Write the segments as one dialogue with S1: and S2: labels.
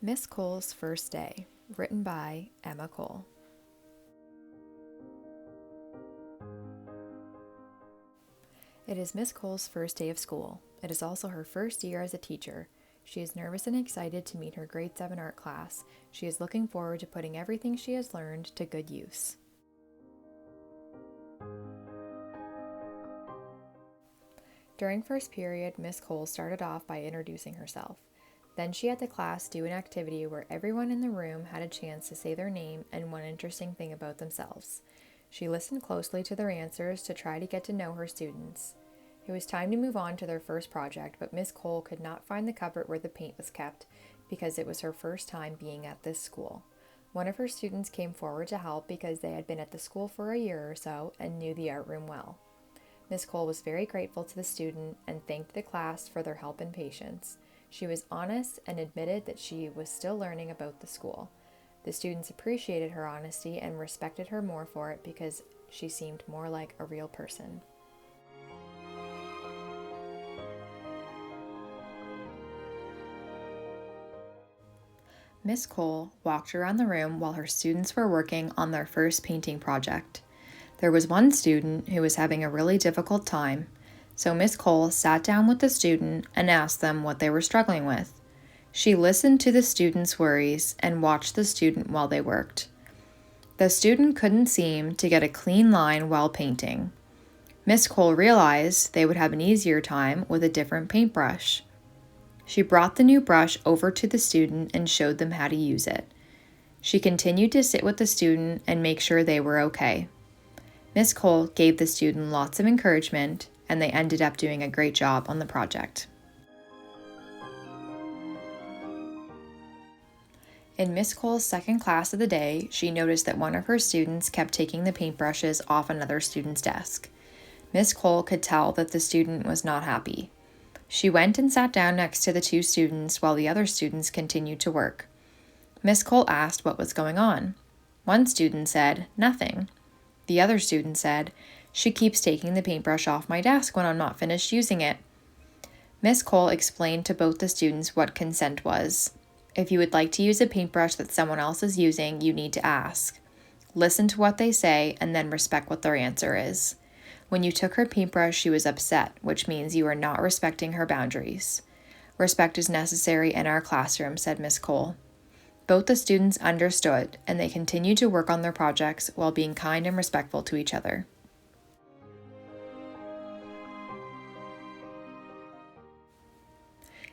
S1: Miss Cole's First Day, written by Emma Cole. It is Miss Cole's first day of school. It is also her first year as a teacher. She is nervous and excited to meet her grade 7 art class. She is looking forward to putting everything she has learned to good use. During first period, Miss Cole started off by introducing herself. Then she had the class do an activity where everyone in the room had a chance to say their name and one interesting thing about themselves. She listened closely to their answers to try to get to know her students. It was time to move on to their first project, but Miss Cole could not find the cupboard where the paint was kept because it was her first time being at this school. One of her students came forward to help because they had been at the school for a year or so and knew the art room well. Miss Cole was very grateful to the student and thanked the class for their help and patience. She was honest and admitted that she was still learning about the school. The students appreciated her honesty and respected her more for it because she seemed more like a real person. Miss Cole walked around the room while her students were working on their first painting project. There was one student who was having a really difficult time, so Miss Cole sat down with the student and asked them what they were struggling with. She listened to the student's worries and watched the student while they worked. The student couldn't seem to get a clean line while painting. Miss Cole realized they would have an easier time with a different paintbrush. She brought the new brush over to the student and showed them how to use it. She continued to sit with the student and make sure they were okay. Miss Cole gave the student lots of encouragement, and they ended up doing a great job on the project. In Miss Cole's second class of the day, she noticed that one of her students kept taking the paintbrushes off another student's desk. Miss Cole could tell that the student was not happy. She went and sat down next to the two students while the other students continued to work. Miss Cole asked what was going on. One student said, "Nothing." The other student said, "She keeps taking the paintbrush off my desk when I'm not finished using it." Miss Cole explained to both the students what consent was. If you would like to use a paintbrush that someone else is using, you need to ask. Listen to what they say and then respect what their answer is. When you took her paintbrush, she was upset, which means you are not respecting her boundaries. Respect is necessary in our classroom, said Miss Cole. Both the students understood, and they continued to work on their projects while being kind and respectful to each other.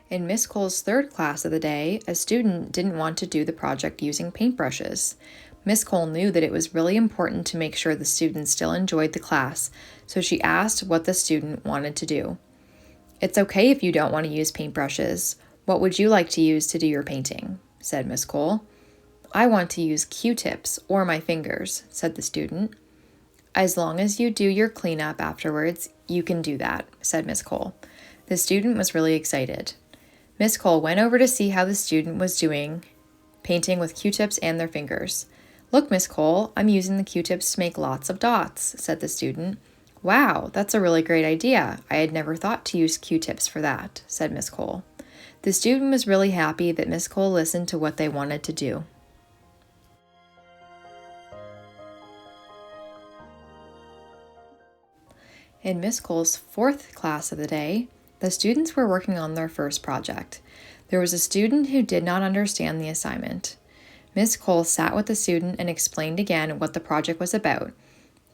S1: In Miss Cole's third class of the day, a student didn't want to do the project using paintbrushes. Miss Cole knew that it was really important to make sure the student still enjoyed the class, so she asked what the student wanted to do. "It's okay if you don't want to use paintbrushes. What would you like to use to do your painting?" said Miss Cole. "I want to use Q-tips or my fingers," said the student. "As long as you do your cleanup afterwards, you can do that," said Miss Cole. The student was really excited. Miss Cole went over to see how the student was doing, painting with Q-tips and their fingers. "Look, Miss Cole, I'm using the Q-tips to make lots of dots," said the student. "Wow, that's a really great idea. I had never thought to use Q-tips for that," said Miss Cole. The student was really happy that Miss Cole listened to what they wanted to do. In Miss Cole's fourth class of the day, the students were working on their first project. There was a student who did not understand the assignment. Miss Cole sat with the student and explained again what the project was about,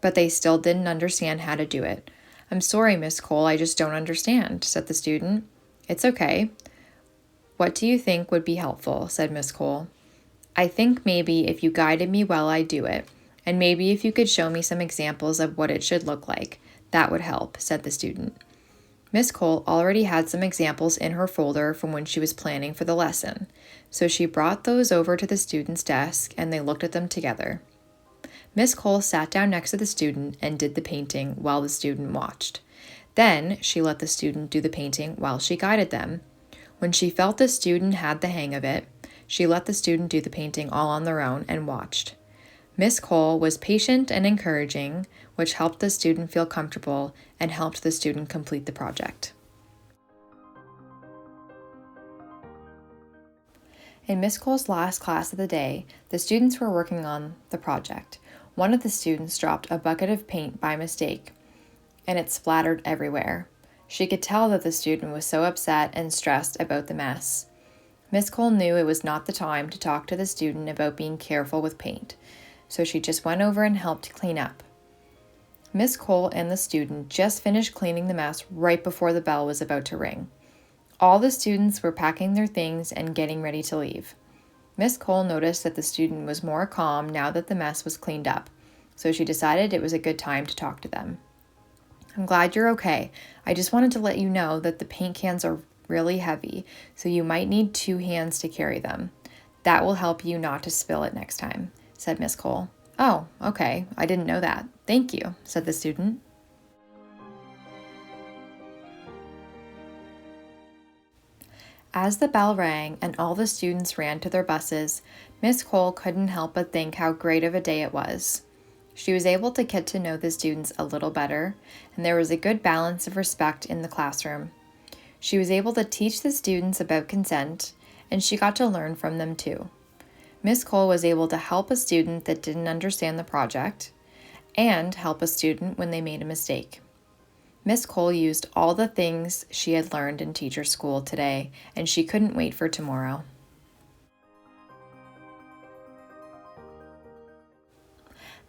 S1: but they still didn't understand how to do it. "I'm sorry, Miss Cole, I just don't understand," said the student. "It's okay. What do you think would be helpful?" said Miss Cole. "I think maybe if you guided me while I do it, and maybe if you could show me some examples of what it should look like, that would help," said the student. Miss Cole already had some examples in her folder from when she was planning for the lesson, so she brought those over to the student's desk and they looked at them together. Miss Cole sat down next to the student and did the painting while the student watched. Then she let the student do the painting while she guided them. When she felt the student had the hang of it, she let the student do the painting all on their own and watched. Miss Cole was patient and encouraging, which helped the student feel comfortable and helped the student complete the project. In Miss Cole's last class of the day, the students were working on the project. One of the students dropped a bucket of paint by mistake, and it splattered everywhere. She could tell that the student was so upset and stressed about the mess. Miss Cole knew it was not the time to talk to the student about being careful with paint, so she just went over and helped clean up. Miss Cole and the student just finished cleaning the mess right before the bell was about to ring. All the students were packing their things and getting ready to leave. Miss Cole noticed that the student was more calm now that the mess was cleaned up, so she decided it was a good time to talk to them. "I'm glad you're okay. I just wanted to let you know that the paint cans are really heavy, so you might need 2 hands to carry them. That will help you not to spill it next time," said Miss Cole. "Oh, okay. I didn't know that. Thank you," said the student. As the bell rang and all the students ran to their buses, Miss Cole couldn't help but think how great of a day it was. She was able to get to know the students a little better, and there was a good balance of respect in the classroom. She was able to teach the students about consent, and she got to learn from them too. Miss Cole was able to help a student that didn't understand the project, and help a student when they made a mistake. Miss Cole used all the things she had learned in teacher school today, and she couldn't wait for tomorrow.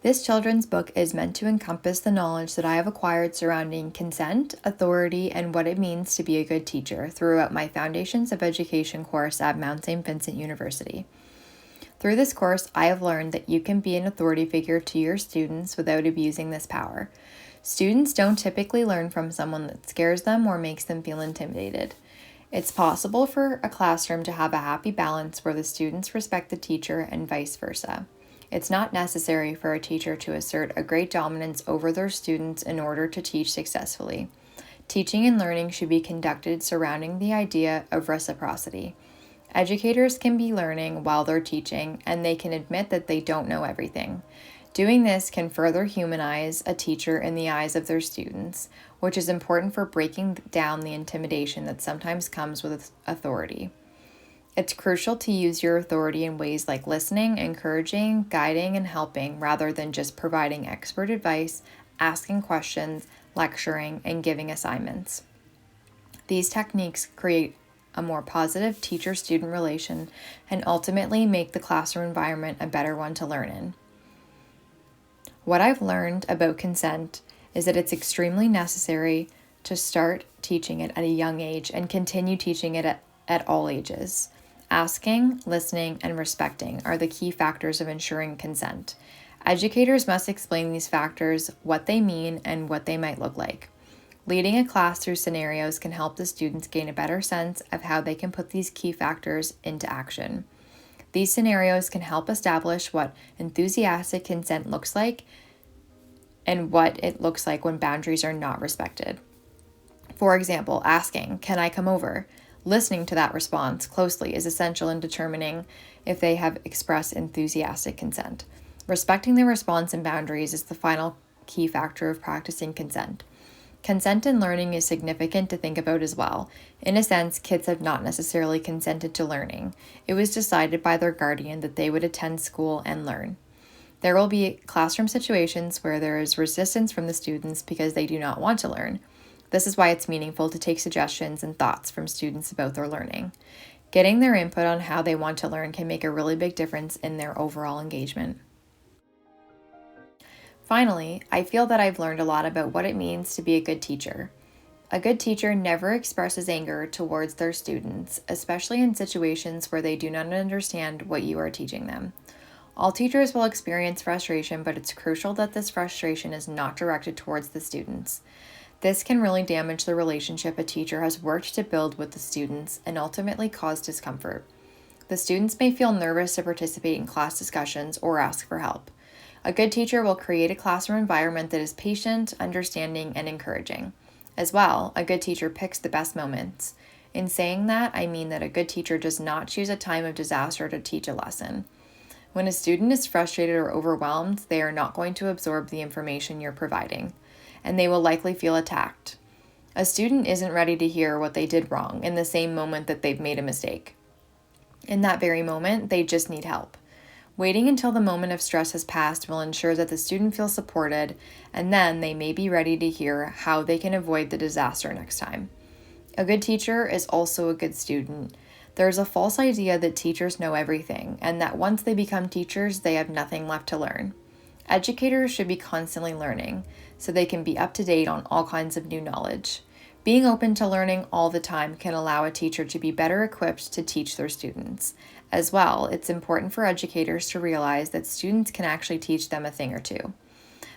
S1: This children's book is meant to encompass the knowledge that I have acquired surrounding consent, authority, and what it means to be a good teacher throughout my Foundations of Education course at Mount Saint Vincent University. Through this course, I have learned that you can be an authority figure to your students without abusing this power. Students don't typically learn from someone that scares them or makes them feel intimidated. It's possible for a classroom to have a happy balance where the students respect the teacher and vice versa. It's not necessary for a teacher to assert a great dominance over their students in order to teach successfully. Teaching and learning should be conducted surrounding the idea of reciprocity. Educators can be learning while they're teaching, and they can admit that they don't know everything. Doing this can further humanize a teacher in the eyes of their students, which is important for breaking down the intimidation that sometimes comes with authority. It's crucial to use your authority in ways like listening, encouraging, guiding, and helping, rather than just providing expert advice, asking questions, lecturing, and giving assignments. These techniques create a more positive teacher-student relation and ultimately make the classroom environment a better one to learn in. What I've learned about consent is that it's extremely necessary to start teaching it at a young age and continue teaching it at all ages. Asking, listening, and respecting are the key factors of ensuring consent. Educators must explain these factors, what they mean, and what they might look like. Leading a class through scenarios can help the students gain a better sense of how they can put these key factors into action. These scenarios can help establish what enthusiastic consent looks like and what it looks like when boundaries are not respected. For example, asking, "Can I come over?" Listening to that response closely is essential in determining if they have expressed enthusiastic consent. Respecting their response and boundaries is the final key factor of practicing consent. Consent in learning is significant to think about as well. In a sense, kids have not necessarily consented to learning. It was decided by their guardian that they would attend school and learn. There will be classroom situations where there is resistance from the students because they do not want to learn. This is why it's meaningful to take suggestions and thoughts from students about their learning. Getting their input on how they want to learn can make a really big difference in their overall engagement. Finally, I feel that I've learned a lot about what it means to be a good teacher. A good teacher never expresses anger towards their students, especially in situations where they do not understand what you are teaching them. All teachers will experience frustration, but it's crucial that this frustration is not directed towards the students. This can really damage the relationship a teacher has worked to build with the students and ultimately cause discomfort. The students may feel nervous to participate in class discussions or ask for help. A good teacher will create a classroom environment that is patient, understanding, and encouraging. As well, a good teacher picks the best moments. In saying that, I mean that a good teacher does not choose a time of disaster to teach a lesson. When a student is frustrated or overwhelmed, they are not going to absorb the information you're providing, and they will likely feel attacked. A student isn't ready to hear what they did wrong in the same moment that they've made a mistake. In that very moment, they just need help. Waiting until the moment of stress has passed will ensure that the student feels supported, and then they may be ready to hear how they can avoid the disaster next time. A good teacher is also a good student. There's a false idea that teachers know everything, and that once they become teachers, they have nothing left to learn. Educators should be constantly learning, so they can be up to date on all kinds of new knowledge. Being open to learning all the time can allow a teacher to be better equipped to teach their students. As well, it's important for educators to realize that students can actually teach them a thing or two.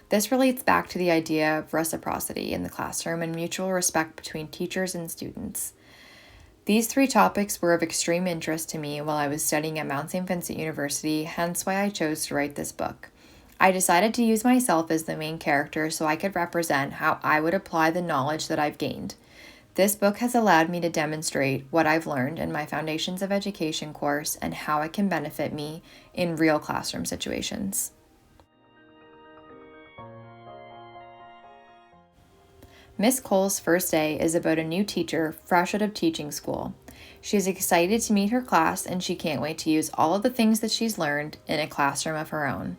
S1: This relates back to the idea of reciprocity in the classroom and mutual respect between teachers and students. These 3 topics were of extreme interest to me while I was studying at Mount Saint Vincent University, hence why I chose to write this book. I decided to use myself as the main character so I could represent how I would apply the knowledge that I've gained. This book has allowed me to demonstrate what I've learned in my Foundations of Education course and how it can benefit me in real classroom situations. Miss Cole's first day is about a new teacher fresh out of teaching school. She is excited to meet her class and she can't wait to use all of the things that she's learned in a classroom of her own.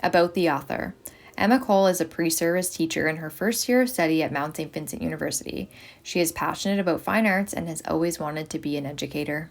S1: About the author. Emma Cole is a pre-service teacher in her first year of study at Mount Saint Vincent University. She is passionate about fine arts and has always wanted to be an educator.